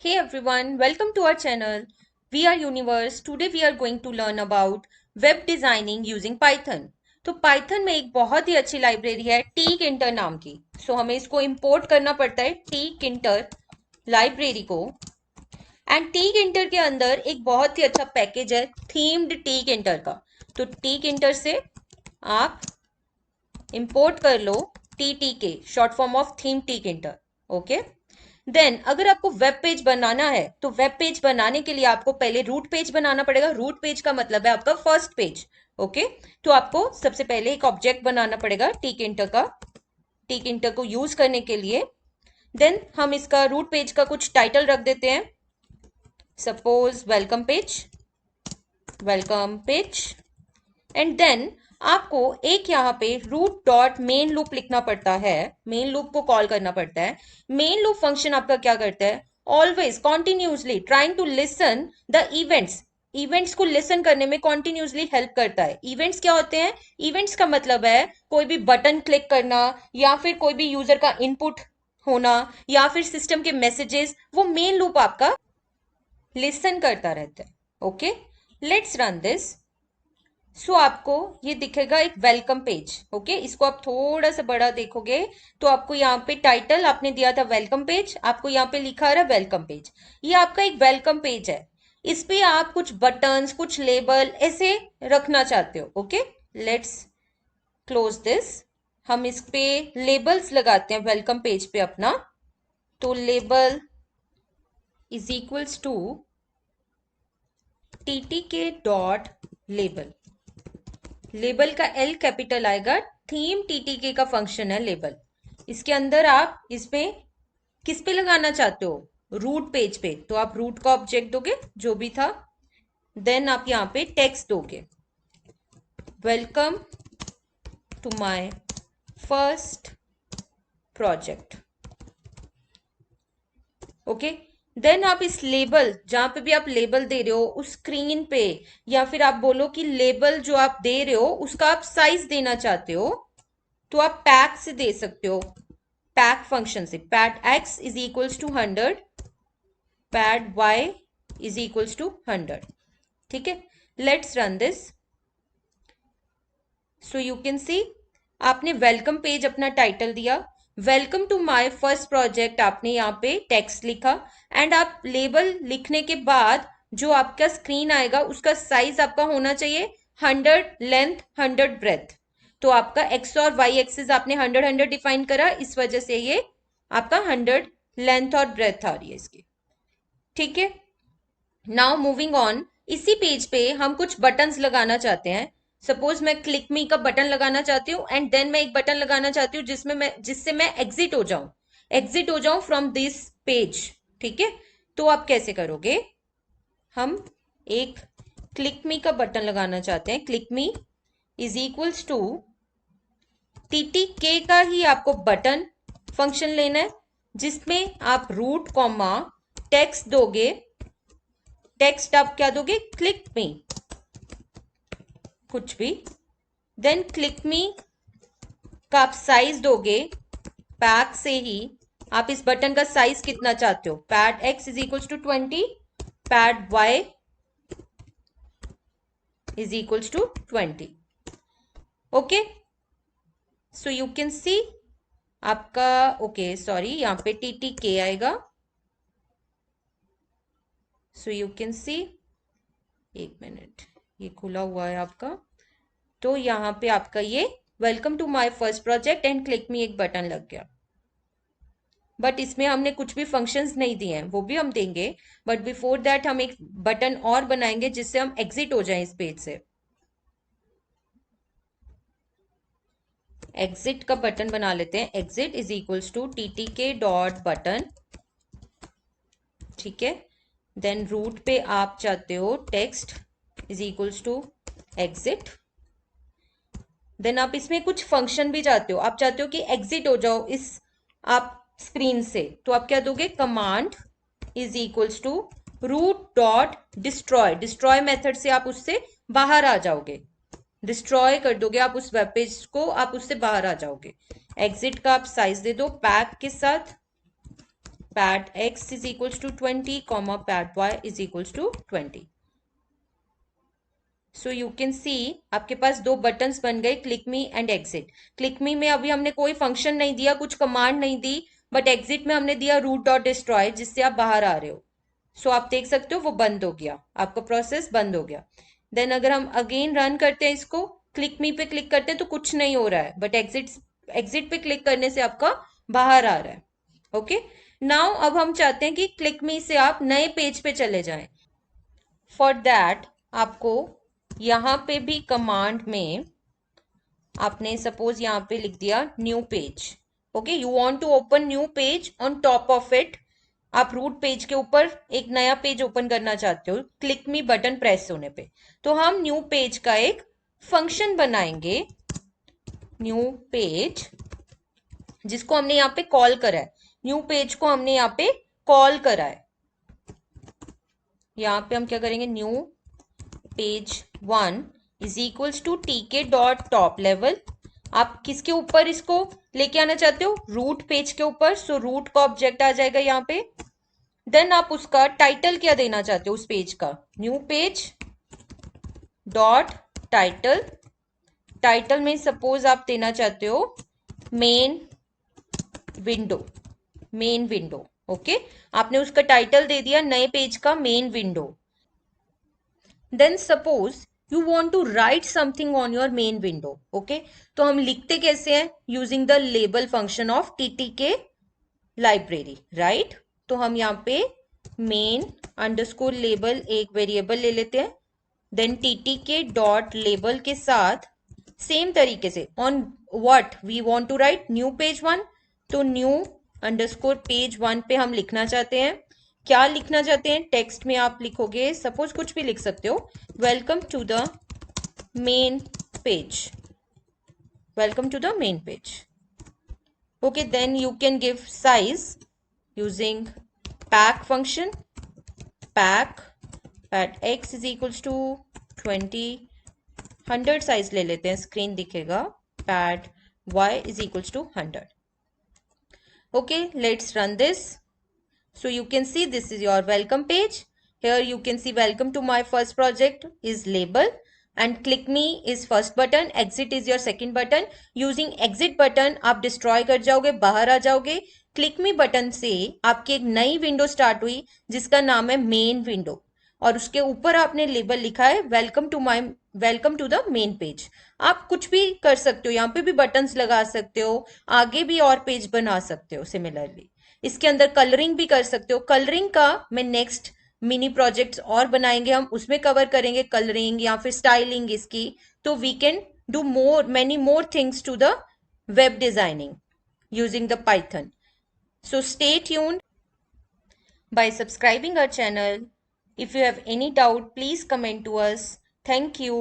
Hey everyone, welcome to our channel. We are Universe. Today we are going to learn about web designing using Python. तो Python में एक बहुत ही अच्छी library है tkinter नाम की. हमें इसको इंपोर्ट करना पड़ता है tkinter लाइब्रेरी को. एंड tkinter के अंदर एक बहुत ही अच्छा पैकेज है थीम्ड tkinter का. तो tkinter से आप इंपोर्ट कर लो ttk, short form of theme tkinter. Okay. Then अगर आपको वेब पेज बनाना है तो वेब पेज बनाने के लिए आपको पहले रूट पेज बनाना पड़ेगा. रूट पेज का मतलब है आपका फर्स्ट पेज. ओके. तो आपको सबसे पहले एक ऑब्जेक्ट बनाना पड़ेगा tkinter का, tkinter को यूज करने के लिए. देन हम इसका रूट पेज का कुछ टाइटल रख देते हैं. Suppose welcome page, welcome page. And then आपको एक यहाँ पे रूट डॉट मेन लूप लिखना पड़ता है. मेन लूप को कॉल करना पड़ता है. मेन लूप फंक्शन आपका क्या करता है? Always continuously trying to listen the events. Events को लिसन करने में कॉन्टिन्यूसली हेल्प करता है. इवेंट्स क्या होते हैं? इवेंट्स का मतलब है कोई भी बटन क्लिक करना या फिर कोई भी यूजर का इनपुट होना या फिर सिस्टम के मैसेजेस, वो मेन लूप आपका लिसन करता रहता है. Okay, let's run this. आपको ये दिखेगा एक वेलकम पेज. ओके, इसको आप थोड़ा सा बड़ा देखोगे तो आपको यहाँ पे टाइटल आपने दिया था वेलकम पेज, आपको यहाँ पे लिखा रहा वेलकम पेज. ये आपका एक वेलकम पेज है. इस पे आप कुछ बटन्स, कुछ लेबल ऐसे रखना चाहते हो. Okay, let's close this. हम इस पे लेबल्स लगाते हैं वेलकम पेज पे अपना. तो label is equals to ttk dot label. Label का एल कैपिटल आएगा. थीम ttk का फंक्शन है लेबल. इसके अंदर आप इसमें किस पे लगाना चाहते हो? रूट पेज पे. तो आप रूट का ऑब्जेक्ट दोगे जो भी था. देन आप यहाँ पे टेक्स्ट दोगे, welcome to my first project. Okay. Then आप इस लेबल, जहां पे भी आप लेबल दे रहे हो उस स्क्रीन पे, या फिर आप बोलो कि लेबल जो आप दे रहे हो उसका आप साइज देना चाहते हो, तो आप पैक से दे सकते हो. पैक फंक्शन से pad x is equals to 100, pad y is equals to 100. ठीक है, let's run this. So you can see आपने वेलकम पेज अपना टाइटल दिया, welcome to my first project आपने यहाँ पे टेक्स्ट लिखा. एंड आप लेबल लिखने के बाद जो आपका स्क्रीन आएगा उसका साइज आपका होना चाहिए 100 लेंथ 100 ब्रेथ. तो आपका एक्स और वाई एक्सिस आपने 100 100 डिफाइन करा, इस वजह से ये आपका 100 लेंथ और ब्रेथ आ रही है इसकी. ठीक है, नाउ मूविंग ऑन. इसी पेज पे हम कुछ बटन्स लगाना चाहते हैं. सपोज मैं क्लिक मी का बटन लगाना चाहती हूँ एंड देन मैं एक बटन लगाना चाहती हूँ जिससे मैं एग्जिट हो जाऊं फ्रॉम दिस पेज. ठीक है, तो आप कैसे करोगे? हम एक क्लिक मी का बटन लगाना चाहते हैं. Click me is equals to ttk का ही आपको बटन फंक्शन लेना है, जिसमें आप रूट कॉमा टेक्स्ट दोगे. टेक्स्ट आप क्या दोगे? क्लिक मी, कुछ भी. देन क्लिक मी का आप साइज दोगे पैक से ही. आप इस बटन का साइज कितना चाहते हो? Pad x is equals to 20, pad y is equals to 20. Okay, so you can see आपका. ओके सॉरी, यहाँ पे ttk आएगा. सो यू कैन सी, एक मिनट, ये खुला हुआ है आपका. तो यहाँ पे आपका ये welcome to my first project and click me एक बटन लग गया. बट इसमें हमने कुछ भी फंक्शंस नहीं दिए हैं, वो भी हम देंगे. बट बिफोर दैट हम एक बटन और बनाएंगे जिससे हम एग्जिट हो जाएं इस पेज से. एग्जिट का बटन बना लेते हैं. Exit is equals to ttk dot button. ठीक है, देन रूट पे आप चाहते हो text is equals to exit. Then आप इसमें कुछ फंक्शन भी चाहते हो. आप चाहते हो कि एग्जिट हो जाओ इस आप स्क्रीन से, तो आप क्या दोगे? Command is equals to root dot destroy. Destroy method से आप उससे बाहर आ जाओगे. डिस्ट्रॉय कर दोगे आप उस वेब पेज को, आप उससे बाहर आ जाओगे. एग्जिट का आप साइज दे दो पैक के साथ. pat x is equals to 20 comma pat y is equals to 20. So you can सी आपके पास दो बटन्स बन गए, click me and exit. Click मी में अभी हमने कोई फंक्शन नहीं दिया, कुछ कमांड नहीं दी, बट एग्जिट में हमने दिया रूट डॉट डिस्ट्रॉय, जिससे आप बाहर आ रहे हो. सो आप देख सकते हो वो बंद हो गया, आपका प्रोसेस बंद हो गया. देन अगर हम अगेन रन करते हैं इसको, क्लिक मी पे क्लिक करते हैं तो कुछ नहीं हो रहा है, बट एग्जिट पे क्लिक करने से आपका बाहर आ रहा है. ओके, नाउ अब हम चाहते हैं कि क्लिक मी से आप नए पेज पे चले जाएं. फॉर दैट आपको यहां पे भी कमांड में आपने सपोज यहां पे लिख दिया new page. Okay, you want to open new page on top of it. आप रूट पेज के ऊपर एक नया पेज ओपन करना चाहते हो क्लिक मी बटन प्रेस होने पे. तो हम न्यू पेज का एक फंक्शन बनाएंगे, न्यू पेज, जिसको हमने यहाँ पे कॉल करा है. न्यू पेज को हमने यहाँ पे कॉल करा है. यहाँ पे हम क्या करेंगे, new page 1 is equals to TK dot top level. आप किसके ऊपर इसको लेके आना चाहते हो, रूट पेज के ऊपर. सो रूट का ऑब्जेक्ट आ जाएगा यहाँ पे. देन आप उसका टाइटल क्या देना चाहते हो उस पेज का, new page dot title. Title में सपोज आप देना चाहते हो main window, main window. Okay, आपने उसका टाइटल दे दिया नए पेज का main window. Then suppose you want to write something on your main window. Okay, तो हम लिखते कैसे हैं, using the label function of TTK library, right. तो हम यहाँ पे मेन अंडरस्कोर लेबल एक वेरिएबल ले लेते हैं. देन टीटीके डॉट लेबल के साथ सेम तरीके से on what we want to write new page 1. तो न्यू अंडरस्कोर पेज 1 पे हम लिखना चाहते हैं. क्या लिखना चाहते हैं, टेक्स्ट में आप लिखोगे, सपोज कुछ भी लिख सकते हो, welcome to the main page, welcome to the main page. Okay, then you can give size using pack function. Pad x is equals to 20, 100 size ले लेते हैं, स्क्रीन दिखेगा. Pad y is equals to 100. Okay, let's run this. So you can see this is your welcome page. Here you can see welcome to my first project is label and click me is first button, exit is your second button. Using exit button आप destroy कर जाओगे, बाहर आ जाओगे. click me button से आपकी एक नई window start हुई जिसका नाम है मेन विंडो, और उसके ऊपर आपने लेबल लिखा है welcome to the main page. आप कुछ भी कर सकते हो, यहाँ पे भी बटन्स लगा सकते हो, आगे भी और पेज बना सकते हो. सिमिलरली इसके अंदर कलरिंग भी कर सकते हो. कलरिंग का मैं नेक्स्ट मिनी प्रोजेक्ट्स और बनाएंगे, हम उसमें कवर करेंगे कलरिंग या फिर स्टाइलिंग इसकी. तो we can do many more things to the web designing using the Python. So stay tuned by subscribing our channel. If you have any doubt, please comment to us. Thank you.